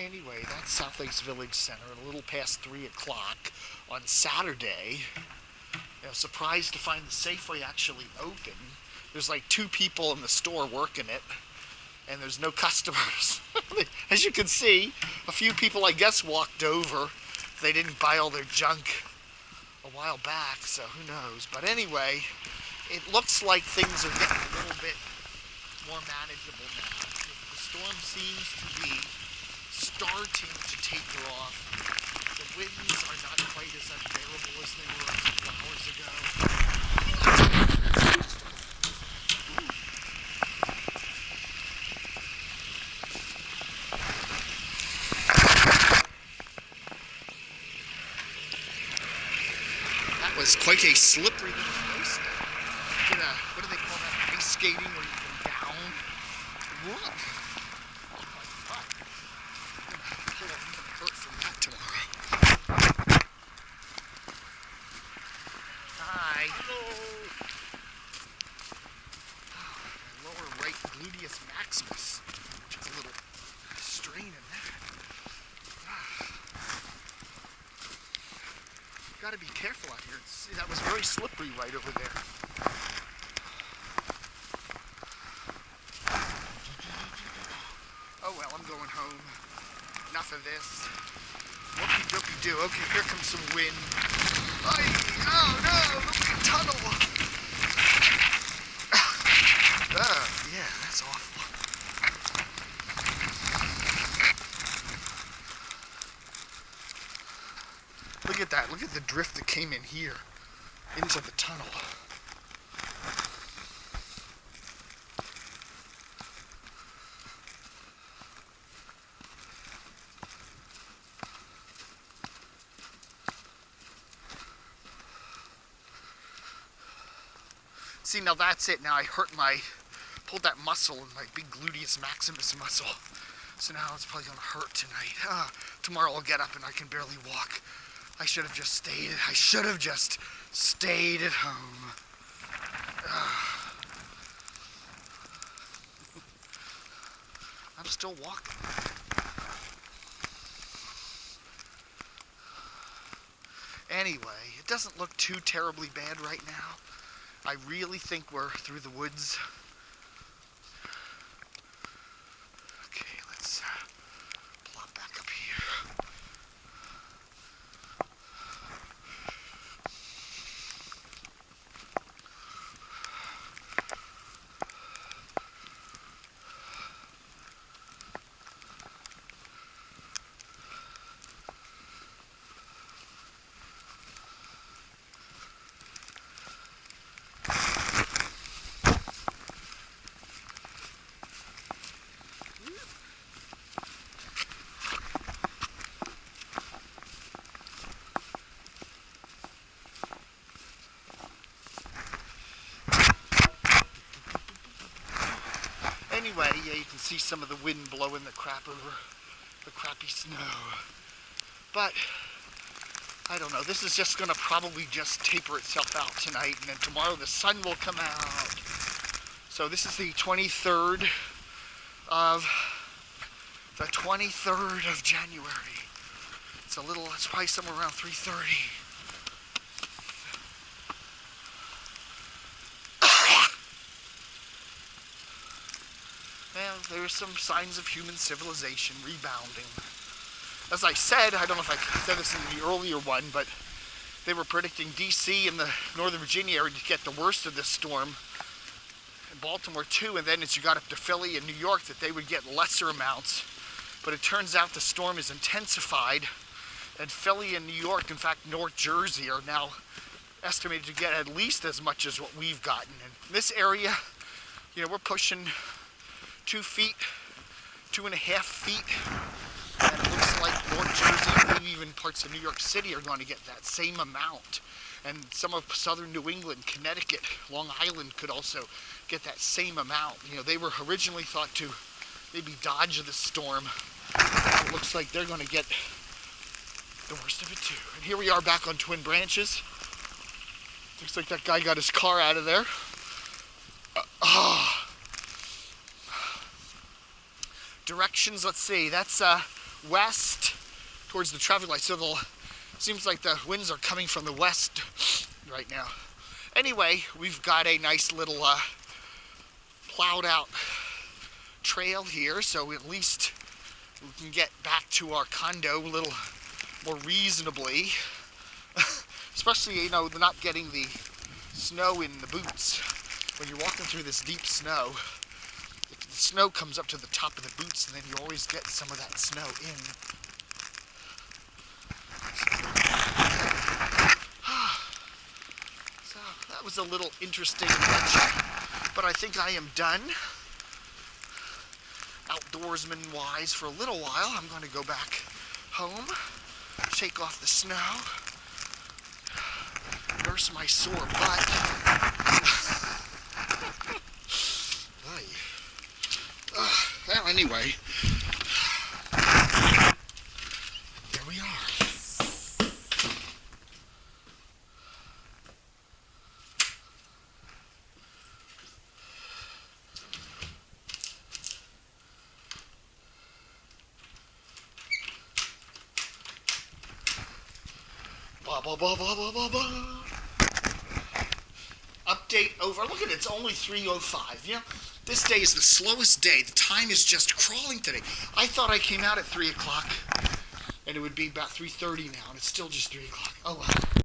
Anyway, that's South Lakes Village Center at a little past 3 o'clock on Saturday. Surprised to find the Safeway actually open. There's like 2 people in the store working it, and there's no customers. As you can see, a few people, I guess, walked over. They didn't buy all their junk a while back, so who knows. But anyway, it looks like things are getting a little bit more manageable now. The storm seems to be starting to taper off. The winds are not quite as unbearable as they were a couple hours ago. That was quite a slippery little place. What do they call that? Ice skating where you go down. Whoa. Oh my God. I'm gonna hurt from that tomorrow. Hi. Hello. My lower right gluteus maximus. Which is a little strain in that. Gotta be careful out here. See, that was very slippery right over there. Oh well, I'm going home. Enough of this. Whoopie-doopie-doo. Okay, here comes some wind. Oh no, the wind tunnel! Yeah, that's awful. Look at that. Look at the drift that came in here into the tunnel. See, now that's it. Now I pulled that muscle in my big gluteus maximus muscle. So now it's probably gonna hurt tonight. Tomorrow I'll get up and I can barely walk. I should have just stayed at home. I'm still walking. Anyway, it doesn't look too terribly bad right now. I really think we're through the woods. Okay, let's plop back up here. Anyway, yeah, you can see some of the wind blowing the crap over the crappy snow. But, I don't know, this is just going to probably just taper itself out tonight, and then tomorrow the sun will come out. So this is the 23rd of January. It's probably somewhere around 3:30. Well, there are some signs of human civilization rebounding. As I said, I don't know if I said this in the earlier one, but they were predicting D.C. and the Northern Virginia area to get the worst of this storm, and Baltimore too, and then as you got up to Philly and New York that they would get lesser amounts. But it turns out the storm is intensified, and Philly and New York, in fact North Jersey, are now estimated to get at least as much as what we've gotten. And this area, we're pushing 2 feet, 2.5 feet, and it looks like North Jersey, maybe even parts of New York City are going to get that same amount. And some of southern New England, Connecticut, Long Island could also get that same amount. They were originally thought to maybe dodge the storm. It looks like they're going to get the worst of it too. And here we are back on Twin Branches. Looks like that guy got his car out of there. Directions, let's see, that's west towards the traffic light. So seems like the winds are coming from the west right now. Anyway, we've got a nice little plowed out trail here, so at least we can get back to our condo a little more reasonably. Especially, you know, not getting the snow in the boots. When you're walking through this deep snow, the snow comes up to the top of the boots, and then you always get some of that snow in. So that was a little interesting adventure, but I think I am done outdoorsman-wise for a little while. I'm going to go back home, shake off the snow, nurse my sore butt. Well, anyway, there we are. Blah, blah, blah, blah, blah, blah, blah. Update over. Look at it, it's only 3:05. You know, this day is the slowest day. The time is just crawling today. I thought I came out at 3 o'clock and it would be about 3:30 now, and it's still just 3 o'clock. Oh well.